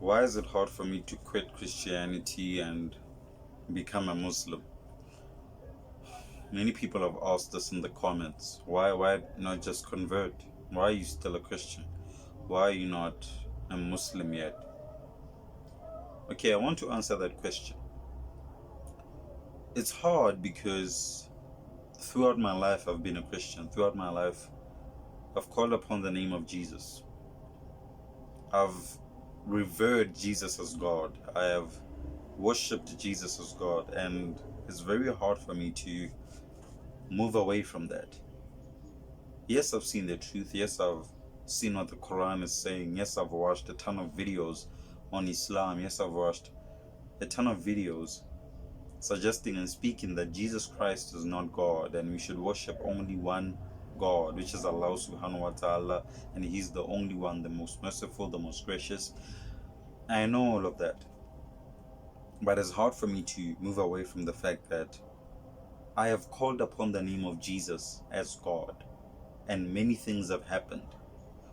Why is it hard for me to quit Christianity and become a Muslim? Many people have asked this in the comments. Why not just convert? Why are you still a Christian? Why are you not a Muslim yet? Okay, I want to answer that question. It's hard because throughout my life I've been a Christian. Throughout my life I've called upon the name of Jesus. I've revered Jesus as God. I have worshipped Jesus as God, and it's very hard for me to move away from that. Yes, I've seen the truth. Yes, I've seen what the Quran is saying. Yes, I've watched a ton of videos on Islam. Yes, I've watched a ton of videos suggesting and speaking that Jesus Christ is not God and we should worship only one God, which is Allah subhanahu wa ta'ala, and He's the only one, the most merciful, the most gracious. I know all of that, but it's hard for me to move away from the fact that I have called upon the name of Jesus as God, and many things have happened.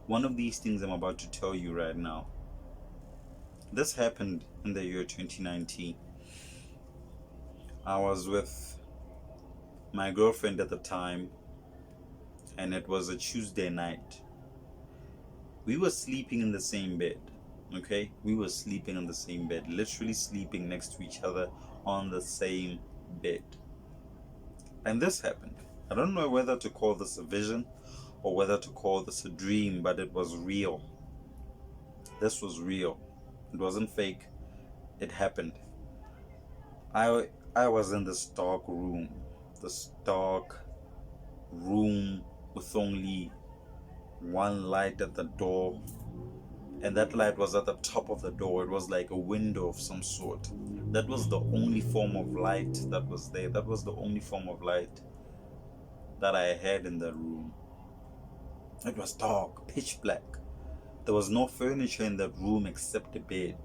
One of these things I'm about to tell you right now. This happened in the year 2019. I was with my girlfriend at the time, and it was a Tuesday night. We were sleeping in the same bed, okay? We were sleeping in the same bed, literally sleeping next to each other on the same bed. And this happened. I don't know whether to call this a vision or whether to call this a dream, but it was real. This was real. It wasn't fake. It happened. I was in this dark room with only one light at the door, and that light was at the top of the door. It was like a window of some sort. That was the only form of light that was there. That was the only form of light that I had in the room. It was dark, pitch black. There was no furniture in that room except a bed.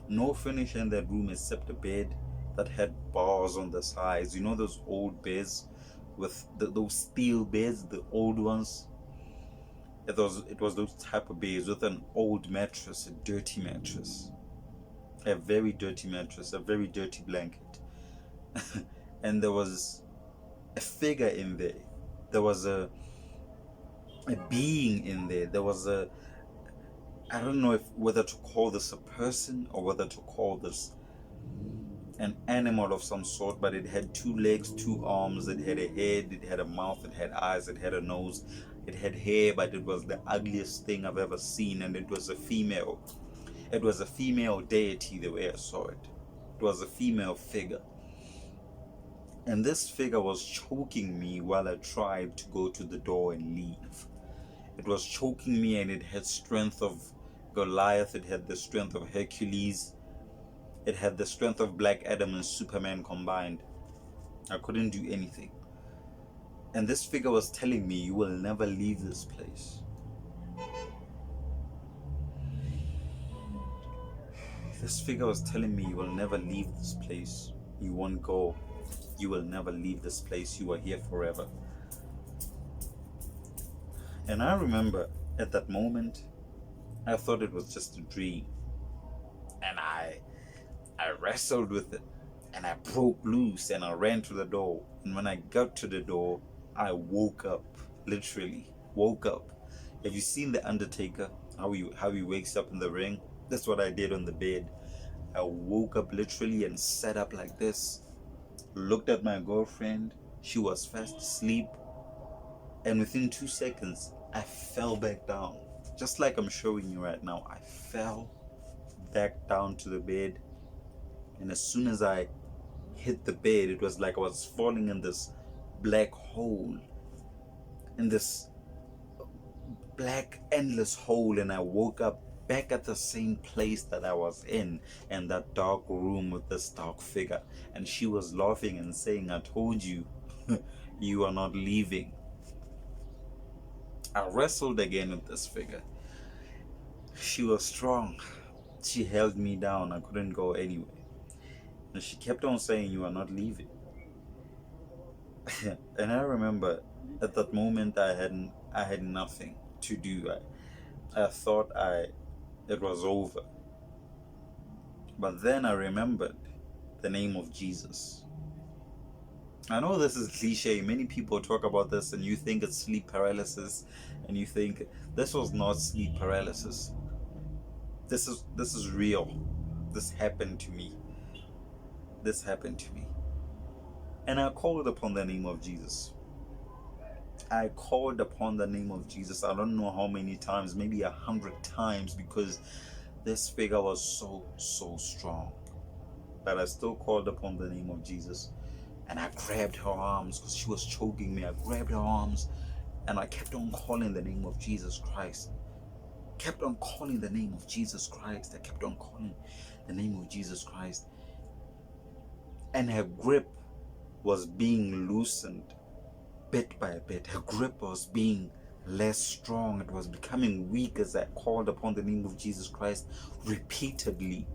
No furniture in that room except a bed that had bars on the sides. You know those old beds with those steel beds, the old ones? It was those type of beds with an old mattress, a dirty mattress. A very dirty mattress, a very dirty blanket. And there was a figure in there. There was a being in there. There was I don't know whether to call this a person or whether to call this an animal of some sort, but it had two legs, two arms, it had a head, it had a mouth, it had eyes, it had a nose, it had hair, but it was the ugliest thing I've ever seen, and it was a female. It was a female deity the way I saw it. It was a female figure. And this figure was choking me while I tried to go to the door and leave. It was choking me, and it had strength of Goliath, it had the strength of Hercules, it had the strength of Black Adam and Superman combined. I couldn't do anything. And this figure was telling me, you will never leave this place. This figure was telling me, you will never leave this place. You won't go. You will never leave this place. You are here forever. And I remember at that moment, I thought it was just a dream. And I wrestled with it. And I broke loose and I ran to the door. And when I got to the door, I woke up. Literally woke up. Have you seen The Undertaker? How he wakes up in the ring? That's what I did on the bed. I woke up literally and sat up like this. Looked at my girlfriend. She was fast asleep. And within 2 seconds, I fell back down. Just like I'm showing you right now. I fell back down to the bed. And as soon as I hit the bed, it was like I was falling in this black hole. In this black endless hole. And I woke up back at the same place that I was in that dark room with this dark figure. And she was laughing and saying, I told you, you are not leaving. I wrestled again with this figure. She was strong. She held me down. I couldn't go anywhere. And she kept on saying, you are not leaving. And I remember at that moment I had nothing to do. I thought it was over. But then I remembered the name of Jesus. I know this is cliche. Many people talk about this and you think it's sleep paralysis, and you think this was not sleep paralysis. This is real. This happened to me. This happened to me. And I called upon the name of Jesus. I called upon the name of Jesus. I don't know how many times, maybe 100 times, because this figure was so strong. But I still called upon the name of Jesus. And I grabbed her arms because she was choking me. I grabbed her arms and I kept on calling the name of Jesus Christ. Kept on calling the name of Jesus Christ. I kept on calling the name of Jesus Christ. And her grip was being loosened bit by bit. Her grip was being less strong. It was becoming weak as I called upon the name of Jesus Christ repeatedly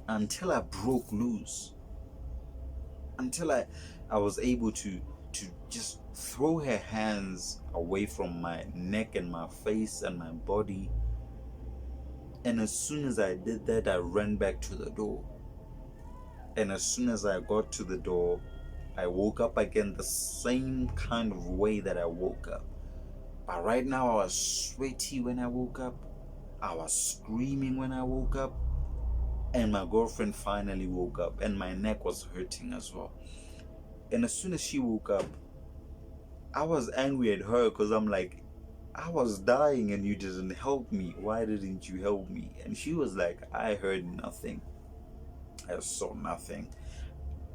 until I broke loose. Until I was able to just throw her hands away from my neck and my face and my body. And as soon as I did that, I ran back to the door. And as soon as I got to the door, I woke up again the same kind of way that I woke up. But right now I was sweaty when I woke up. I was screaming when I woke up. And my girlfriend finally woke up, and my neck was hurting as well. And as soon as she woke up, I was angry at her because I'm like, I was dying and you didn't help me. Why didn't you help me? And she was like, I heard nothing. I saw nothing.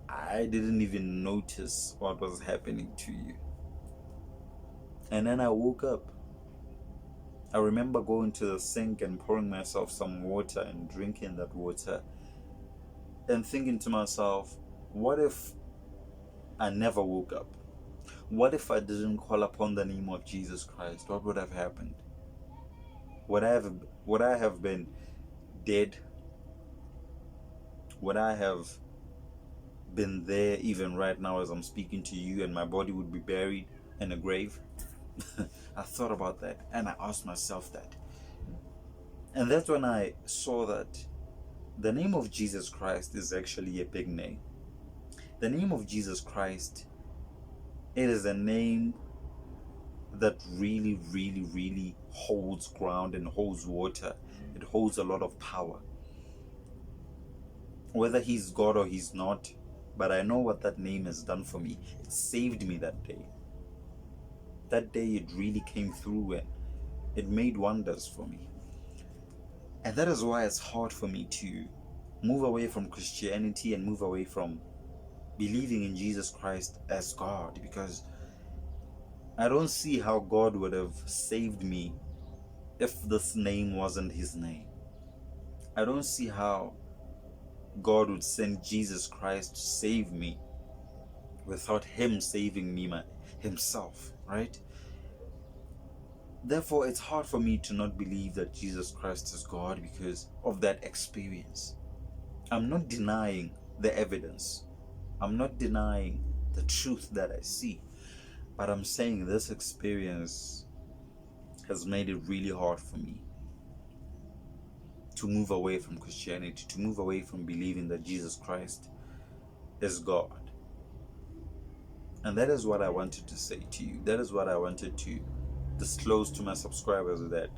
I didn't even notice what was happening to you. And then I woke up. I remember going to the sink and pouring myself some water and drinking that water and thinking to myself, what if I never woke up? What if I didn't call upon the name of Jesus Christ? What would have happened? Would I have been dead? Would I have been there even right now as I'm speaking to you, and my body would be buried in a grave? I thought about that and I asked myself that. And that's when I saw that the name of Jesus Christ is actually a big name. The name of Jesus Christ, it is a name that really holds ground and holds water. It holds a lot of power. Whether he's God or he's not, but I know what that name has done for me. It saved me that day. That day it really came through and it made wonders for me. And that is why it's hard for me to move away from Christianity and move away from believing in Jesus Christ as God, because I don't see how God would have saved me if this name wasn't his name. I don't see how God would send Jesus Christ to save me without him saving me himself, right? Therefore, it's hard for me to not believe that Jesus Christ is God because of that experience. I'm not denying the evidence. I'm not denying the truth that I see. But I'm saying this experience has made it really hard for me to move away from Christianity, to move away from believing that Jesus Christ is God. And that is what I wanted to say to you. That is what I wanted to disclose to my subscribers, that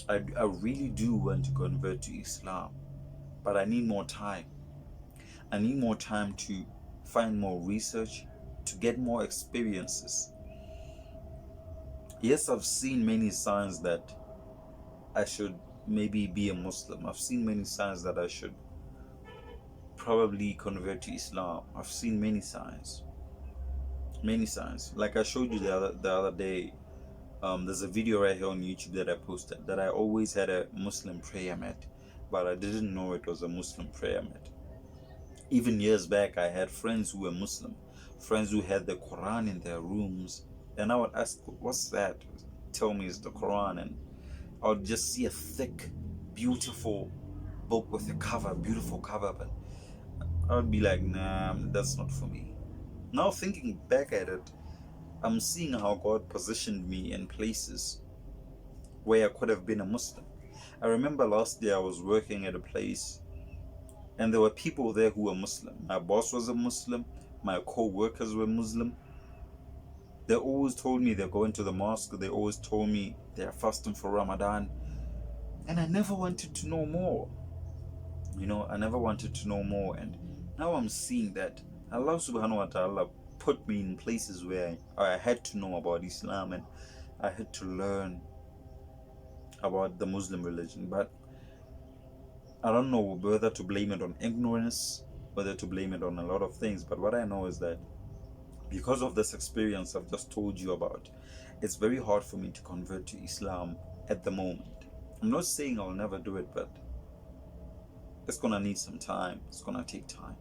I really do want to convert to Islam, but I need more time. I need more time to find more research, to get more experiences. Yes, I've seen many signs that I should maybe be a Muslim. I've seen many signs that I should probably convert to Islam. I've seen many signs. Like I showed you the other day. There's a video right here on YouTube that I posted that I always had a Muslim prayer mat, but I didn't know it was a Muslim prayer mat. Even years back, I had friends who were Muslim, friends who had the Quran in their rooms, and I would ask, what's that? Tell me it's the Quran. And I would just see a thick, beautiful book with a cover, beautiful cover, but I would be like, nah, that's not for me. Now thinking back at it, I'm seeing how God positioned me in places where I could have been a Muslim. I remember last year I was working at a place and there were people there who were Muslim. My boss was a Muslim, my co-workers were Muslim. They always told me they're going to the mosque, they always told me they're fasting for Ramadan. And I never wanted to know more. I never wanted to know more. And now I'm seeing that Allah subhanahu wa ta'ala put me in places where I had to know about Islam and I had to learn about the Muslim religion. But I don't know whether to blame it on ignorance, whether to blame it on a lot of things. But what I know is that because of this experience I've just told you about, it's very hard for me to convert to Islam at the moment. I'm not saying I'll never do it, but it's gonna need some time. It's gonna take time.